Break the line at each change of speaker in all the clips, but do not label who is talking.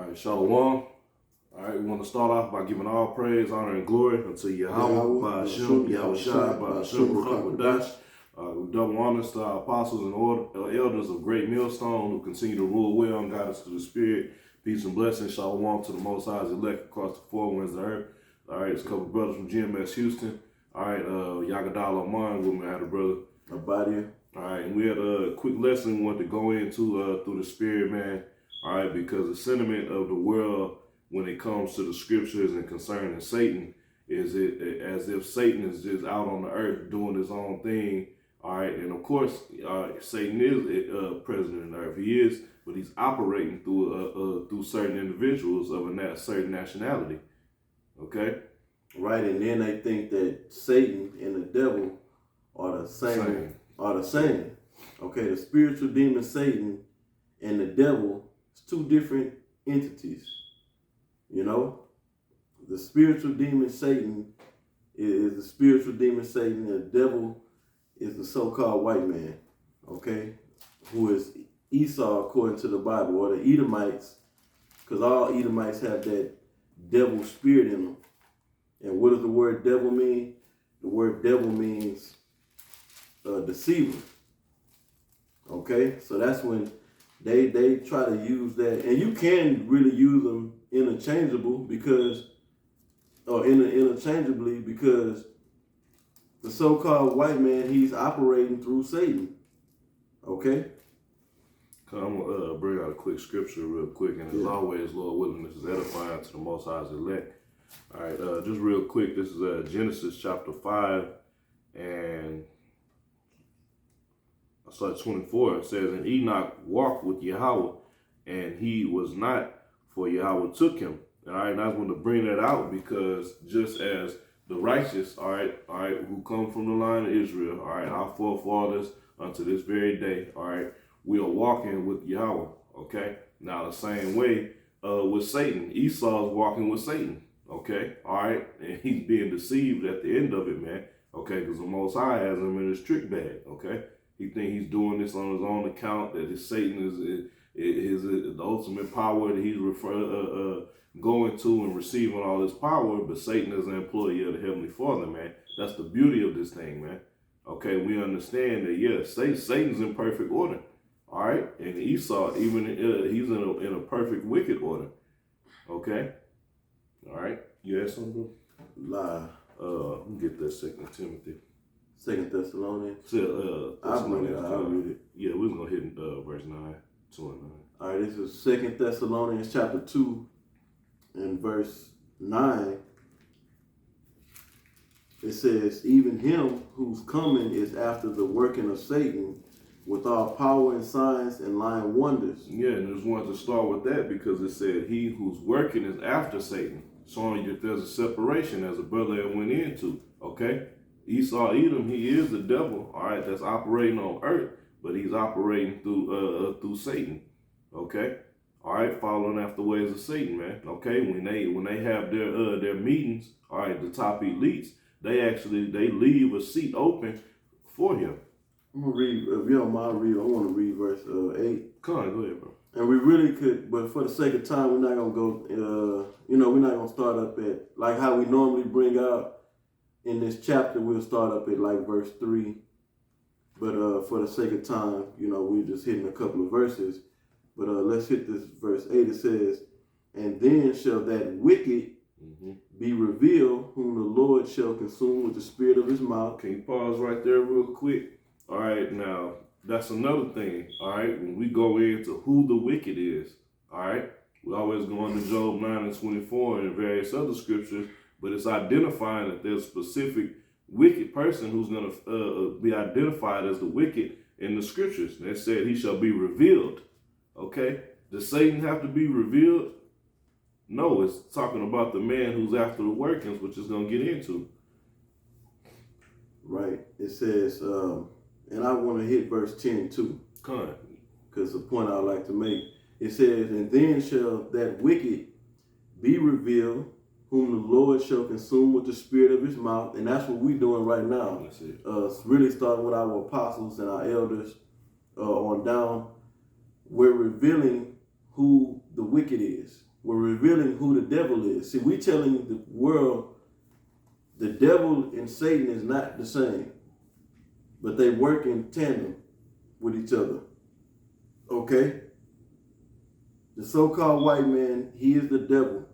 right, Shalom. All right, we want to start off by giving all praise, honor, and glory unto Yahweh, Ba'ashem, Yahushua, Ba'ashem, Ruach, we double honors to our apostles and elders of Great Millstone who continue to rule well and guide us to the Spirit. Peace and blessings. Shalom to the Most High's elect across the four winds of the earth. All right, it's a couple brothers from GMS Houston. All right, Yagadal Oman with me. I had a brother.
Abadia.
All right, and we had a quick lesson we wanted to go into through the Spirit, man. All right, because the sentiment of the world when it comes to the scriptures and concerning Satan is it as if Satan is just out on the earth doing his own thing. All right, and of course, Satan is president of the earth. He is, but he's operating through certain individuals of a certain nationality. Okay,
right, and then they think that Satan and the devil are the same. Okay, the spiritual demon Satan and the devil is two different entities. You know, the spiritual demon Satan is the spiritual demon Satan, and the devil is the so-called white man, okay, who is Esau according to the Bible, or the Edomites, because all Edomites have that devil spirit in them. And what does the word devil mean? The word devil means deceiver. Okay, so that's when they try to use that, and you can really use them interchangeably because the so-called white man, he's operating through Satan. Okay.
I'm gonna bring out a quick scripture real quick, and as always, Lord willing, this is edifying to the Most High's elect. All right, just real quick, this is Genesis chapter 5, and I start 24. It says, "And Enoch walked with Yahweh, and he was not, for Yahweh took him." All right, and I just want to bring that out because just as the righteous, all right, who come from the line of Israel, all right, our forefathers unto this very day, all right, we are walking with Yahweh, okay? Now, the same way with Satan, Esau is walking with Satan, okay? All right, and he's being deceived at the end of it, man, okay? Because the Most High has him in his trick bag, okay? He think he's doing this on his own account, that his Satan is the ultimate power that he's going to and receiving all his power, but Satan is an employee of the Heavenly Father, man. That's the beauty of this thing, man. Okay, we understand that, yes, Satan's in perfect order, all right? And Esau, even he's in a perfect wicked order, okay? All right, you had something, bro?
Lie.
Let me get that 2 Timothy.
2 Thessalonians.
I'll
read it.
Yeah, we're going to hit verse 9, 2 and 9.
All right, this is 2 Thessalonians chapter 2 and verse 9. It says, "Even him whose coming is after the working of Satan, with all power and signs and lying wonders."
Yeah, and I just wanted to start with that because it said he who's working is after Satan, showing you that there's a separation as a brother went into, okay? Esau, Edom, he is the devil, all right, that's operating on earth, but he's operating through Satan, okay? All right, following after ways of Satan, man, okay? When they have their meetings, all right, the top elites, they leave a seat open for him.
I'm going to read, if you don't mind, I want to read verse 8.
Come on, go ahead, bro.
And we really could, but for the sake of time, we're not going to go, we're not going to start up at, like how we normally bring out in this chapter, we'll start up at like verse 3. But for the sake of time, we're just hitting a couple of verses. But let's hit this verse 8. It says, "And then shall that wicked be revealed, whom the Lord shall consume with the spirit of his mouth."
Can you pause right there real quick? All right, now, that's another thing, all right? When we go into who the wicked is, all right? We always go into Job 9 and 24 and various other scriptures, but it's identifying that there's a specific wicked person who's going to be identified as the wicked in the scriptures. They said he shall be revealed, okay? Does Satan have to be revealed? No, it's talking about the man who's after the workings, which is going to get into.
Right. It says, and I want to hit verse 10 too.
Come on.
Because the point I would like to make. It says, "And then shall that wicked be revealed, whom the Lord shall consume with the spirit of his mouth." And that's what we're doing right now.
That's it.
Really starting with our apostles and our elders on down. We're revealing who the wicked is. we're revealing who the devil is. See, we telling the world the devil and Satan is not the same, but they work in tandem with each other. Okay? The so-called white man, he is the devil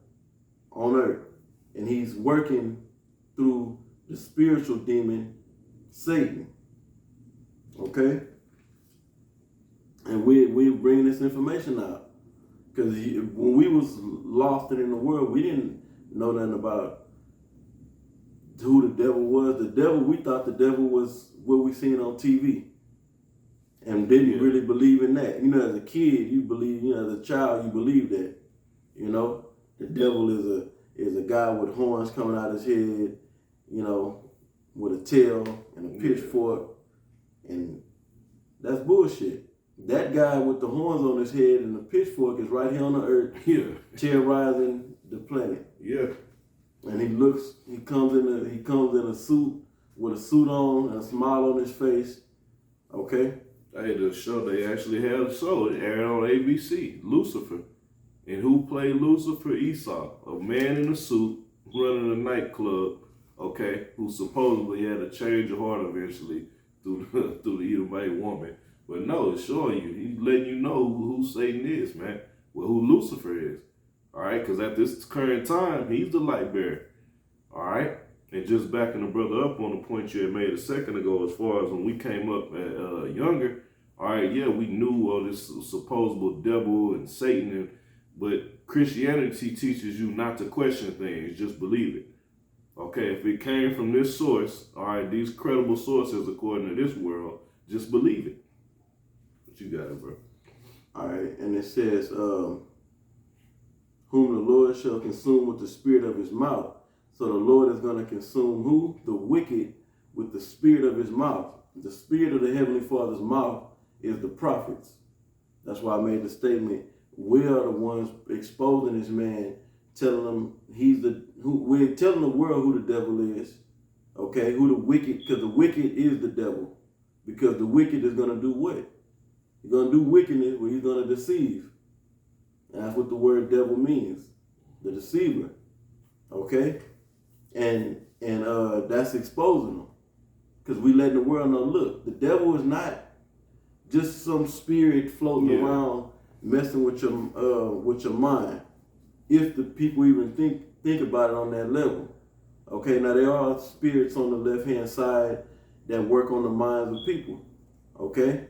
on earth, and he's working through the spiritual demon, Satan. Okay? And we bring this information out. Because when we was lost and in the world, we didn't know nothing about who the devil was. The devil, we thought the devil was what we seen on TV. And didn't really believe in that. You know, as a kid, you believe, you know, as a child, you believe that. You know, the devil is a guy with horns coming out his head, you know, with a tail and a pitchfork. And that's bullshit. That guy with the horns on his head and the pitchfork is right here on the earth, terrorizing the planet.
Yeah.
And he comes in a suit with a suit on and a smile on his face. Okay?
Hey, the show, they actually had a show. It aired on ABC, Lucifer. And who played Lucifer? Esau, a man in a suit running a nightclub, okay, who supposedly had a change of heart eventually through the Edomite woman. But no, it's showing you. He's letting you know who Satan is, man. Well, who Lucifer is. All right, because at this current time, he's the light bearer. All right? And just backing the brother up on the point you had made a second ago, as far as when we came up younger, all right, yeah, we knew this supposed devil and Satan, but Christianity teaches you not to question things, just believe it. Okay, if it came from this source, all right, these credible sources according to this world, just believe it. What you got, bro?
All right, and it says, whom the Lord shall consume with the spirit of his mouth. So the Lord is going to consume who? The wicked with the spirit of his mouth. The spirit of the Heavenly Father's mouth is the prophets. That's why I made the statement, we are the ones exposing this man, telling him we're telling the world who the devil is. Okay, who the wicked, because the wicked is the devil. Because the wicked is going to do what? He's going to do wickedness where he's going to deceive. And that's what the word devil means. The deceiver. Okay? And that's exposing them. Because we letting the world know, look, the devil is not just some spirit floating around messing with your mind. If the people even think about it on that level. Okay, now there are spirits on the left-hand side that work on the minds of people. Okay?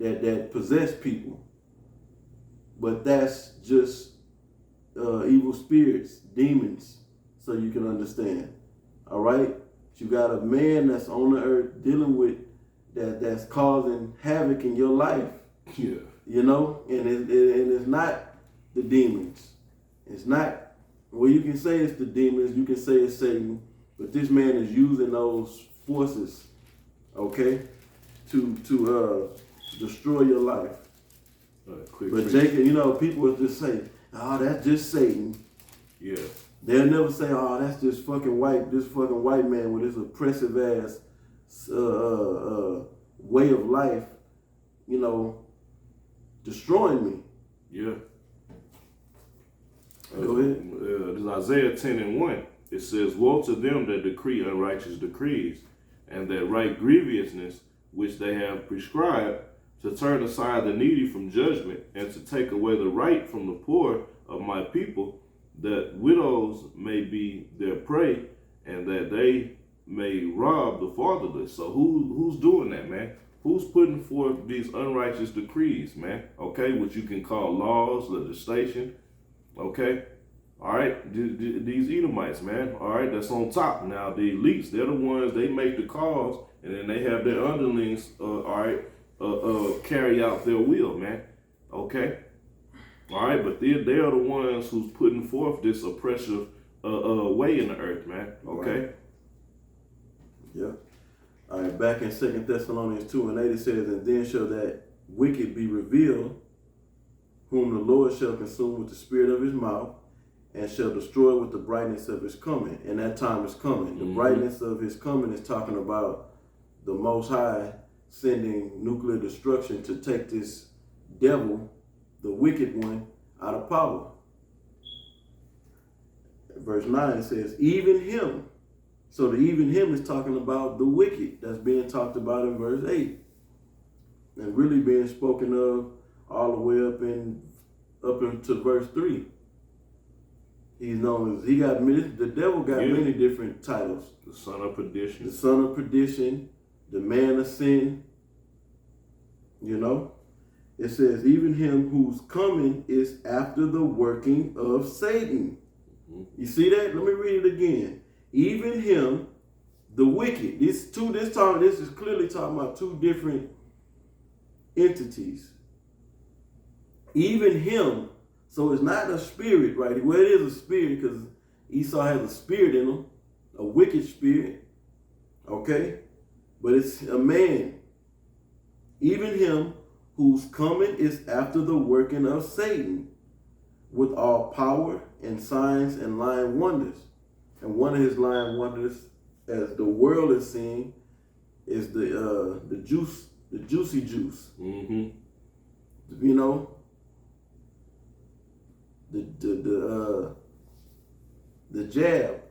That possess people. But that's just evil spirits, demons, so you can understand. All right? You got a man that's on the earth dealing with that's causing havoc in your life.
Yeah.
You know? And it's not the demons. It's not, well, you can say it's the demons, you can say it's Satan, but this man is using those forces, okay, to destroy your life. But Jacob, you know, people will just say, oh, that's just Satan.
Yeah.
They'll never say, oh, that's this fucking white man with his oppressive ass way of life, you know, destroying me.
Yeah.
Go ahead.
This is Isaiah 10:1. It says, woe to them that decree unrighteous decrees, and that write grievousness which they have prescribed, to turn aside the needy from judgment, and to take away the right from the poor of my people, that widows may be their prey, and that they may rob the fatherless. So who's doing that, man? Who's putting forth these unrighteous decrees, man? Okay, what you can call laws, legislation. Okay, all right. These Edomites, man. All right, that's on top. Now the elites, they're the ones, they make the calls, and then they have their underlings. All right. Carry out their will, man. Okay? All right, but they are the ones who's putting forth this oppressive way in the earth, man. Okay?
Right. Yeah. All right, back in 2 Thessalonians 2:8, it says, and then shall that wicked be revealed, whom the Lord shall consume with the spirit of his mouth, and shall destroy with the brightness of his coming. And that time is coming. The brightness of his coming is talking about the Most High sending nuclear destruction to take this devil, the wicked one, out of power. Verse 9 it says, even him. So the even him is talking about the wicked that's being talked about in verse 8. And really being spoken of all the way up into verse 3. He's known as, the devil got many different titles.
The son of perdition.
The son of perdition, the man of sin. You know? It says, even him whose coming is after the working of Satan. You see that? Let me read it again. Even him, the wicked. This is clearly talking about two different entities. Even him, so it's not a spirit, right? Well, it is a spirit because Esau has a spirit in him, a wicked spirit, okay? But it's a man. Even him whose coming is after the working of Satan, with all power and signs and lying wonders. And one of his lying wonders, as the world is seeing, is the juicy juice.
Mm-hmm.
You know, the jab.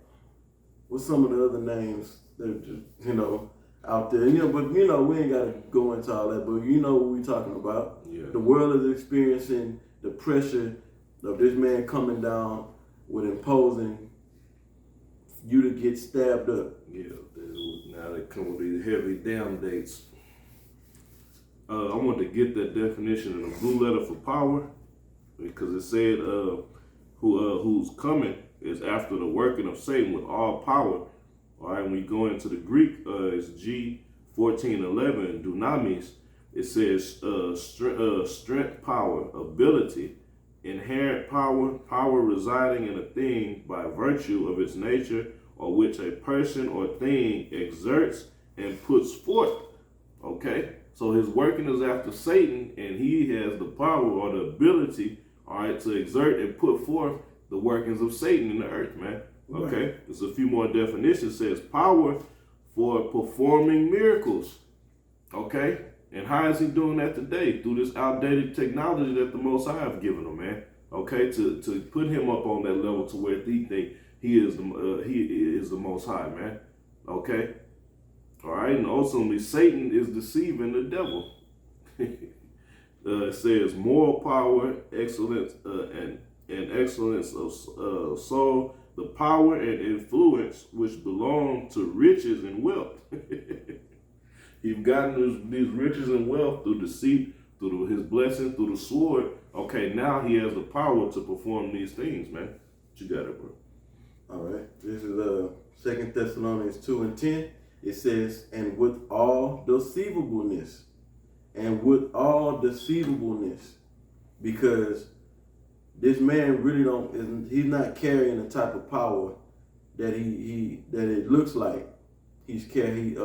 What's some of the other names that out there? But we ain't gotta go into all that. But you know what we're talking about.
Yeah.
The world is experiencing the pressure of this man coming down with imposing you to get stabbed up.
Yeah, now they come with these heavy damn dates. I want to get that definition in the blue letter for power, because it said whose coming is after the working of Satan with all power. All right, when you go into the Greek, it's G1411, dunamis. It says strength, power, ability, inherent power residing in a thing by virtue of its nature, or which a person or thing exerts and puts forth. Okay, so his working is after Satan, and he has the power or the ability, all right, to exert and put forth the workings of Satan in the earth, man. Okay, right. There's a few more definitions. It says power for performing miracles. Okay. And how is he doing that today? Through this outdated technology that the Most High have given him, man. Okay, to put him up on that level to where he think he is the Most High, man. Okay, all right, and ultimately Satan is deceiving the devil. It says moral power, excellence, and excellence of soul, the power and influence which belong to riches and wealth. He's gotten these riches and wealth through deceit, through his blessing, through the sword. Okay, now he has the power to perform these things, man. What you got it, bro?
All right. This is 2 Thessalonians 2:10. It says, and with all deceivableness. And with all deceivableness. Because this man really he's not carrying the type of power that that it looks like he's carrying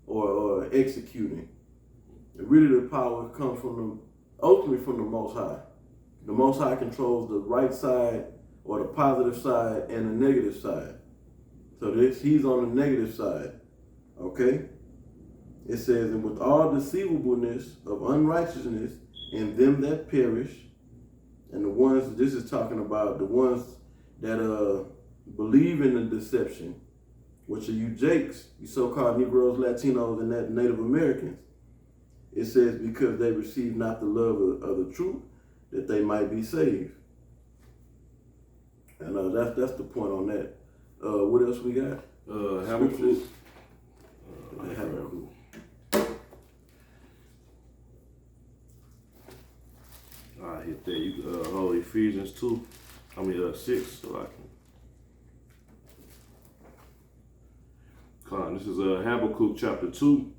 or executing. And really the power comes ultimately from the Most High. The Most High controls the right side or the positive side and the negative side. So he's on the negative side. Okay? It says, and with all deceivableness of unrighteousness in them that perish, and the ones, this is talking about the ones that believe in the deception, which are you Jakes, you so-called Negroes, Latinos, and that Native Americans. It says, because they receive not the love of the truth, that they might be saved. And that's the point on that. What else we got?
Habakkuk. I hit there. You hold Ephesians 6, so I can. Come on, this is Habakkuk chapter 2,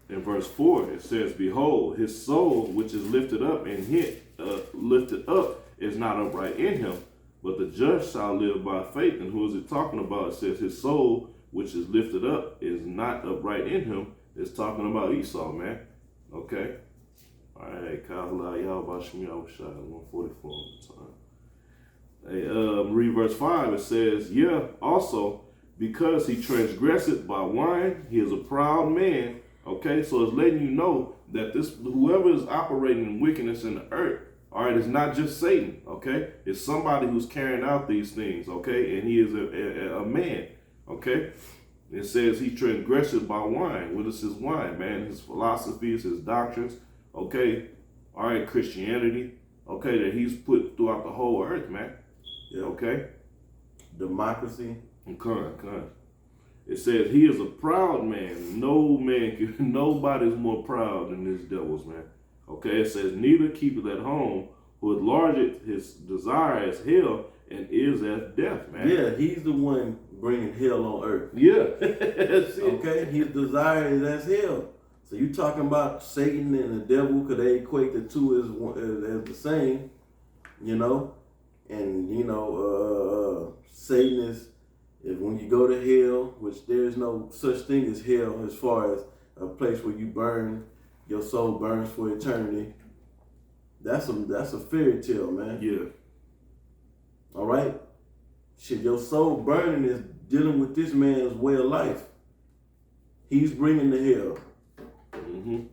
in verse 4. It says, behold, his soul which is lifted up is not upright in him, but the just shall live by faith. And who is it talking about? It says his soul which is lifted up is not upright in him. It's talking about Esau, man. Okay. All right, Kala, y'all about Shmi, I was shot at 144 on the time. Hey, read verse 5. It says, yeah, also, because he transgresseth by wine, he is a proud man. Okay, so it's letting you know that whoever is operating in wickedness in the earth, All right, it's not just Satan, okay? It's somebody who's carrying out these things, okay? And he is a man, okay? It says he transgressed by wine. What is his wine, man? His philosophies, his doctrines, okay? All right, Christianity, okay, that he's put throughout the whole earth, man.
Yeah.
Okay?
Democracy.
Come. It says he is a proud man. Nobody's more proud than this devil's, man. Okay, it says neither keepeth at home, who enlargeth his desire as hell and is as death, man.
Yeah, he's the one bringing hell on earth.
Yeah. That's it.
Okay, his desire is as hell. So you talking about Satan and the devil, because they equate the two as the same, you know? And, you know, Satan is when you go to hell, which there is no such thing as hell as far as a place where you burn, your soul burns for eternity. That's a fairy tale, man.
Yeah.
All right? Shit, your soul burning is dealing with this man's way of life. He's bringing the hell.
Mm-hmm.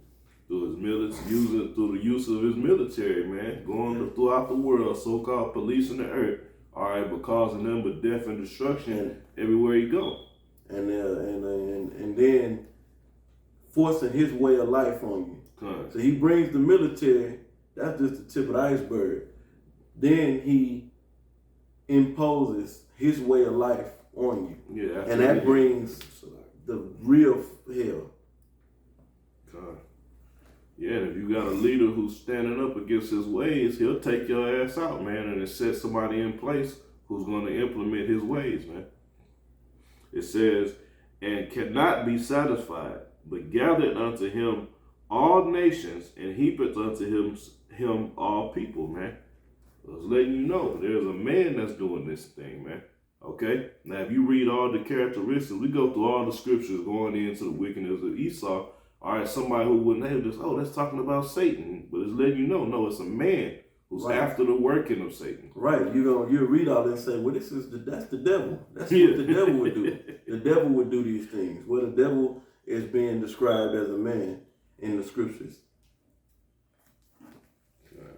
Through the use of his military, man, going throughout the world, so-called policing the earth, all right, but causing them but death and destruction everywhere you go,
and then forcing his way of life on you. So he brings the military. That's just the tip of the iceberg. Then he imposes his way of life on you, and that brings the real hell.
Yeah, and if you got a leader who's standing up against his ways, he'll take your ass out, man, and set somebody in place who's going to implement his ways, man. It says, and cannot be satisfied, but gathered unto him all nations, and heapeth unto him all people, man. I was letting you know, there's a man that's doing this thing, man. Okay? Now, if you read all the characteristics, we go through all the scriptures going into the wickedness of Esau. All right, somebody who wouldn't have this, that's talking about Satan. But it's letting you know, no, it's a man who's after the working of Satan.
Right. You'll read all this and say, well, that's the devil. That's what the devil would do. The devil would do these things. Well, the devil is being described as a man in the scriptures.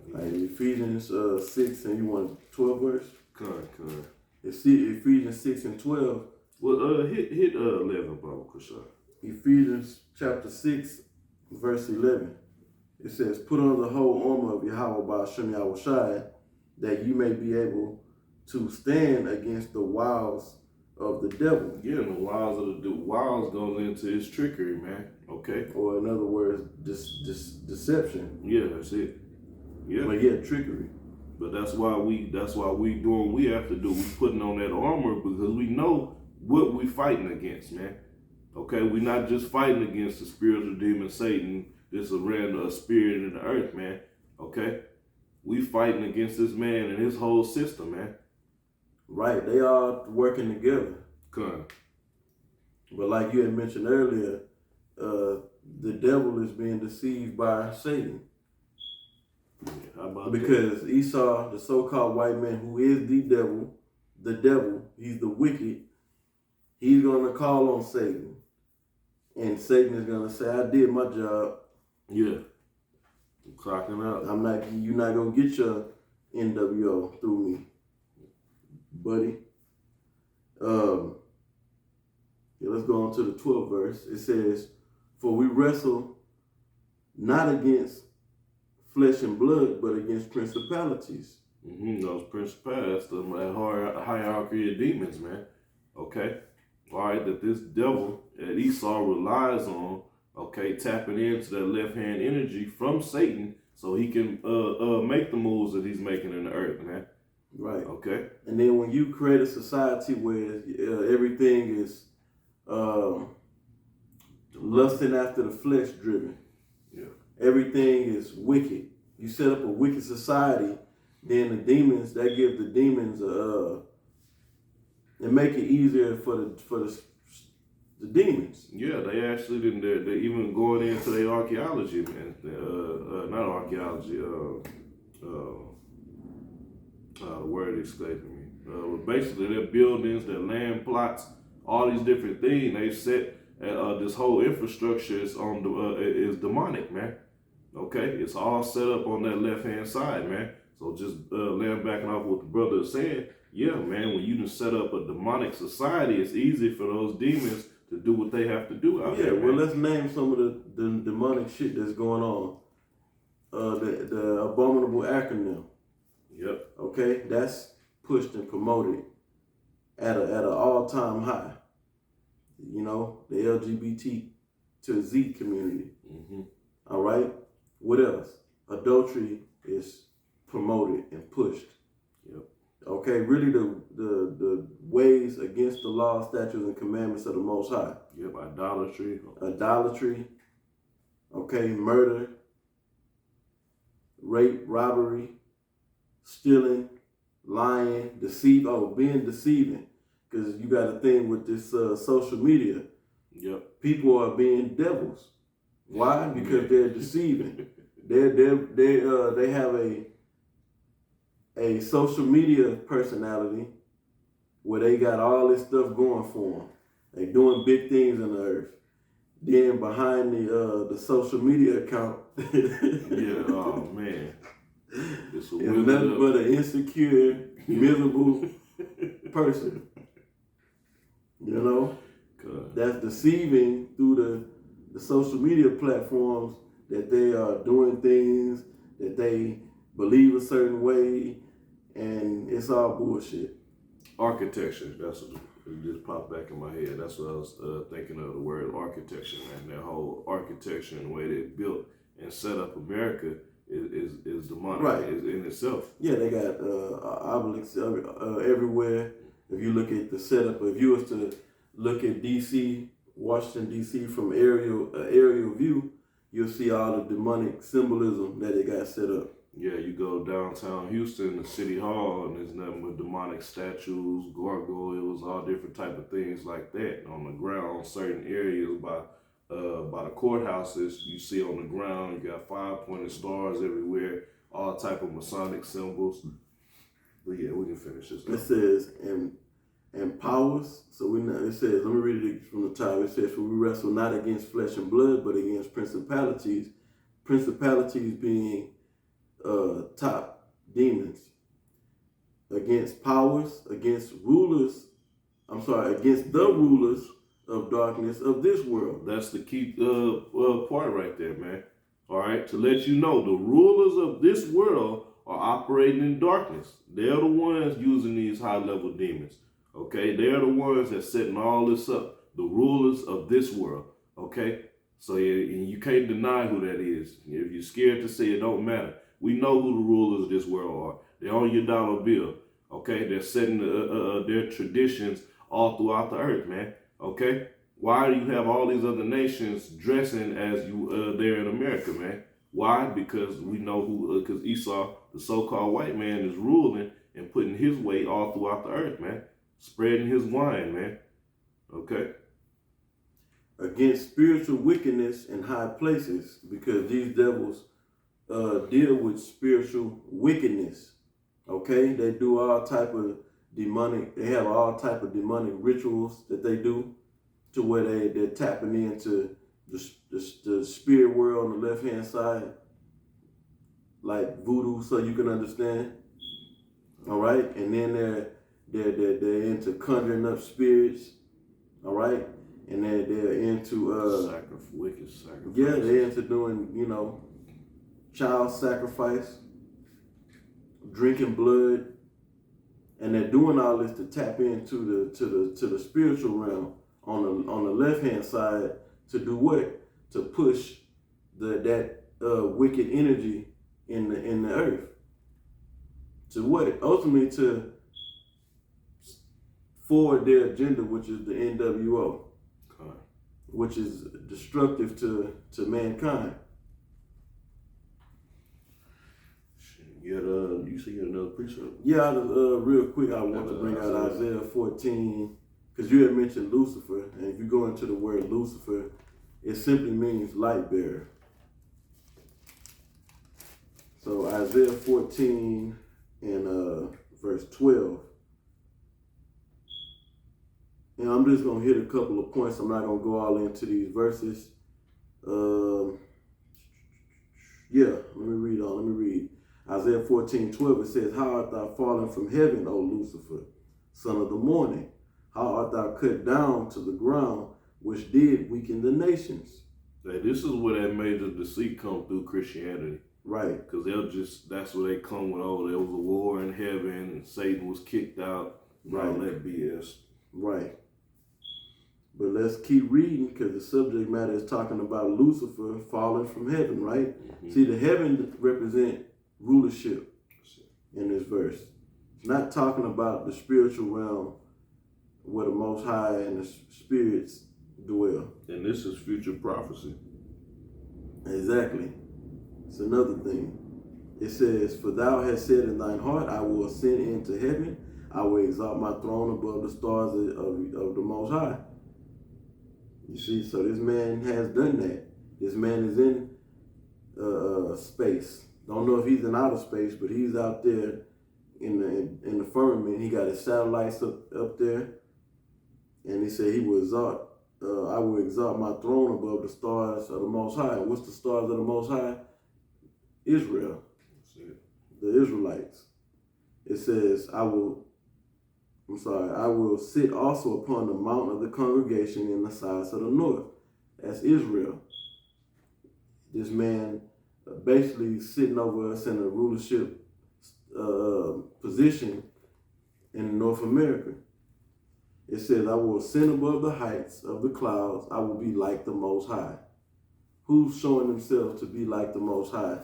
Like Ephesians 6, and you want 12 verse?
Correct.
It's Ephesians 6 and 12.
Well, hit 11, Baba Kushar.
Ephesians chapter 6, verse 11. It says, put on the whole armor of Yahweh by Hashem Yahushai, that you may be able to stand against the wiles of the devil.
Yeah, and the wiles goes into his trickery, man. Okay.
Or in other words, deception.
Yeah, that's it. Yeah.
But yeah, trickery.
But that's why we doing what we have to do. We putting on that armor because we know what we fighting against, man. Okay, we're not just fighting against the spiritual demon Satan. This is a spirit in the earth, man. Okay, we fighting against this man and his whole system, man.
Right, they are working together.
Okay.
But like you had mentioned earlier, the devil is being deceived by Satan.
Yeah, how about
because Esau, the so-called white man, who is the devil, he's the wicked. He's gonna call on Satan. And Satan is gonna say, I did my job.
Yeah. I'm clocking out.
You're not gonna get your NWO through me, buddy. Let's go on to the 12th verse. It says, for we wrestle not against flesh and blood, but against principalities.
Those principalities, that hierarchy of demons, man. Okay. All right, that this devil that Esau relies on, okay, tapping into that left-hand energy from Satan so he can make the moves that he's making in the earth, man.
Right.
Okay.
And then when you create a society where everything is lusting after the flesh driven, everything is wicked. You set up a wicked society, then the demons, that give the demons and make it easier for the demons.
Yeah, they actually didn't. They're even going into their archaeology, man. Not archaeology. The word escaping me. Basically, their buildings, their land plots, all these different things. They set this whole infrastructure is demonic, man. Okay, it's all set up on that left hand side, man. So just laying back off what the brother is saying, yeah, man, when you just set up a demonic society, it's easy for those demons to do what they have to do out there,
well,
man.
let's name some of the demonic shit that's going on. The abominable acronym.
Yep.
Okay, that's pushed and promoted at an all-time high. You know, the LGBT to Z community.
Mm-hmm.
All right. What else? Adultery is promoted and pushed.
Yep.
Okay, really the ways against the law, statutes, and commandments of the Most High.
Yep. Idolatry.
Okay, murder, rape, robbery, stealing, lying, being deceiving. Because you got a thing with this social media.
Yep.
People are being devils. Why? Because they're deceiving. They have a social media personality where they got all this stuff going for them. They doing big things in the earth. Then behind the social media account,
Yeah. Oh man.
It's nothing but an insecure, miserable person. You know, that's deceiving through the social media platforms that they are doing things that they believe a certain way, and it's all bullshit.
Architecture. That's what it just popped back in my head. That's what I was thinking of, the word architecture, man. That whole architecture and the way they built and set up America is demonic,
right,
in itself.
Yeah, they got obelisks everywhere. If you look at the setup, if you was to look at DC, Washington DC from aerial view, you'll see all the demonic symbolism that they got set up.
Yeah, you go downtown Houston, the city hall, and there's nothing but demonic statues, gargoyles, all different type of things like that on the ground. Certain areas by the courthouses, you see on the ground, you got 5-pointed stars everywhere, all type of Masonic symbols. But yeah, we can finish this.
It says, and powers. So it says, let me read it from the top. It says, for we wrestle not against flesh and blood, but against principalities. Principalities being top demons. Against powers, against the rulers of darkness of this world.
That's the key part right there, man. All right, to let you know, the rulers of this world are operating in darkness. They're the ones using these high-level demons. Okay, they're the ones that's setting all this up. The rulers of this world. Okay, so you can't deny who that is. If you're scared to say it, don't matter. We know who the rulers of this world are. They're on your dollar bill. Okay, they're setting their traditions all throughout the earth, man. Okay, why do you have all these other nations dressing as you there in America, man? Why? Because we know who. Because Esau, the so-called white man, is ruling and putting his weight all throughout the earth, man. Spreading his wine, man. Okay.
Against spiritual wickedness in high places, because these devils deal with spiritual wickedness. Okay, they do all type of demonic. They have all type of demonic rituals that they do, to where they're tapping into the spirit world on the left hand side, like voodoo, so you can understand. All right, and then they're into conjuring up spirits. All right, and they're into
wicked sacrifice.
Yeah, they're into doing child sacrifice, drinking blood, and they're doing all this to tap into the spiritual realm on the left hand side, to do what? To push that wicked energy in the earth. To what? Ultimately to forward their agenda, which is the NWO, which is destructive to mankind.
You see another precept?
Yeah, real quick, I want to bring out Isaiah 14, because you had mentioned Lucifer, and if you go into the word Lucifer, it simply means light bearer. So Isaiah 14 and verse 12. And I'm just going to hit a couple of points. I'm not going to go all into these verses. Yeah, let me read on. Let me read. Isaiah 14:12, it says, How art thou fallen from heaven, O Lucifer, son of the morning? How art thou cut down to the ground, which did weaken the nations?
Hey, this is where that major deceit come through Christianity.
Right.
Because that's where they come with, oh, there was a war in heaven and Satan was kicked out.
Right.
All that BS.
Right. But let's keep reading, because the subject matter is talking about Lucifer falling from heaven, right? Mm-hmm. See, the heaven represent rulership in this verse. It's not talking about the spiritual realm where the Most High and the spirits dwell.
And this is future prophecy.
Exactly. It's another thing. It says, For thou hast said in thine heart, I will ascend into heaven. I will exalt my throne above the stars of the Most High. You see, so this man has done that. This man is in space. Don't know if he's in outer space, but he's out there in the firmament. He got his satellites up there, and he said he will exalt. I will exalt my throne above the stars of the Most High. And what's the stars of the Most High? Israel.
That's it.
The Israelites. It says, I will sit also upon the mount of the congregation in the sides of the north. That's Israel. This man basically sitting over us in a rulership position in North America. It says, I will ascend above the heights of the clouds. I will be like the Most High. Who's showing himself to be like the Most High?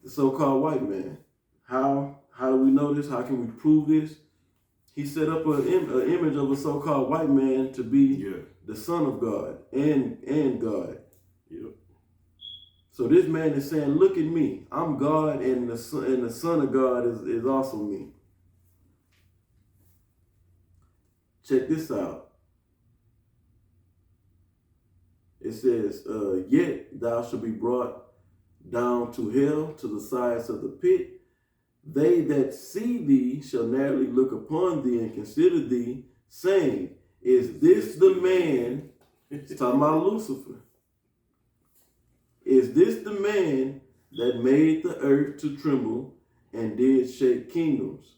The so-called white man. How do we know this? How can we prove this? He set up an image of a so-called white man to be the Son of God and God.
Yep.
So this man is saying, look at me. I'm God, and the Son of God is also me. Check this out. It says, Yet thou shalt be brought down to hell, to the sides of the pit. They that see thee shall narrowly look upon thee and consider thee, saying, Is this the man? It's talking about Lucifer. Is this the man that made the earth to tremble and did shake kingdoms,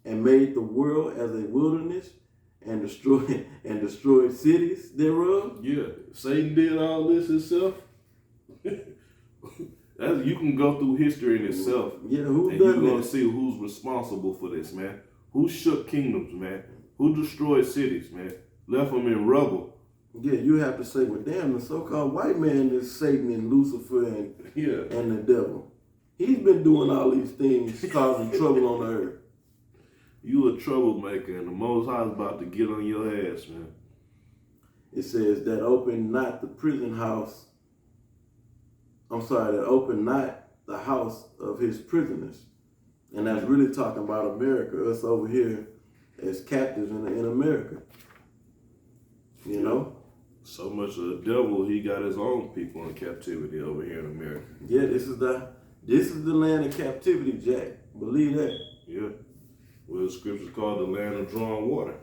and made the world as a wilderness, and destroyed cities thereof?
Yeah, Satan did all this himself. You can go through history in itself.
Yeah, who
and
done
you're going
that?
to see who's responsible for this, man. Who shook kingdoms, man. Who destroyed cities, man. Left them in rubble.
Yeah, you have to say, well, damn, the so-called white man is Satan and Lucifer and the devil. He's been doing all these things, causing trouble on the earth.
You a troublemaker, and the Most High is about to get on your ass, man.
It says that open not the prison house. That open not the house of his prisoners. And that's really talking about America, us over here as captives in America. You know?
So much of the devil, he got his own people in captivity over here in America.
Yeah, this is the land of captivity, Jack. Believe that.
Yeah. Well, the scripture's called the land of drawing water.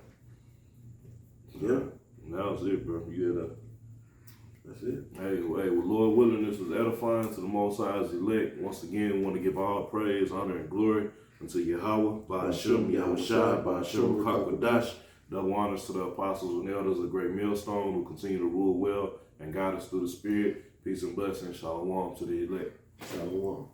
Yeah.
That was it, bro. You had
That's it.
Hey, well, Lord willing, this was edifying to the Most High's elect. Once again, we want to give all praise, honor, and glory unto Yahweh, Ba'ashem, Yahushua, Ba'ashem, Kakwadash. Double honors to the apostles and elders of Great Millstone who continue to rule well and guide us through the Spirit. Peace and blessings. Shalom to the elect.
Shalom.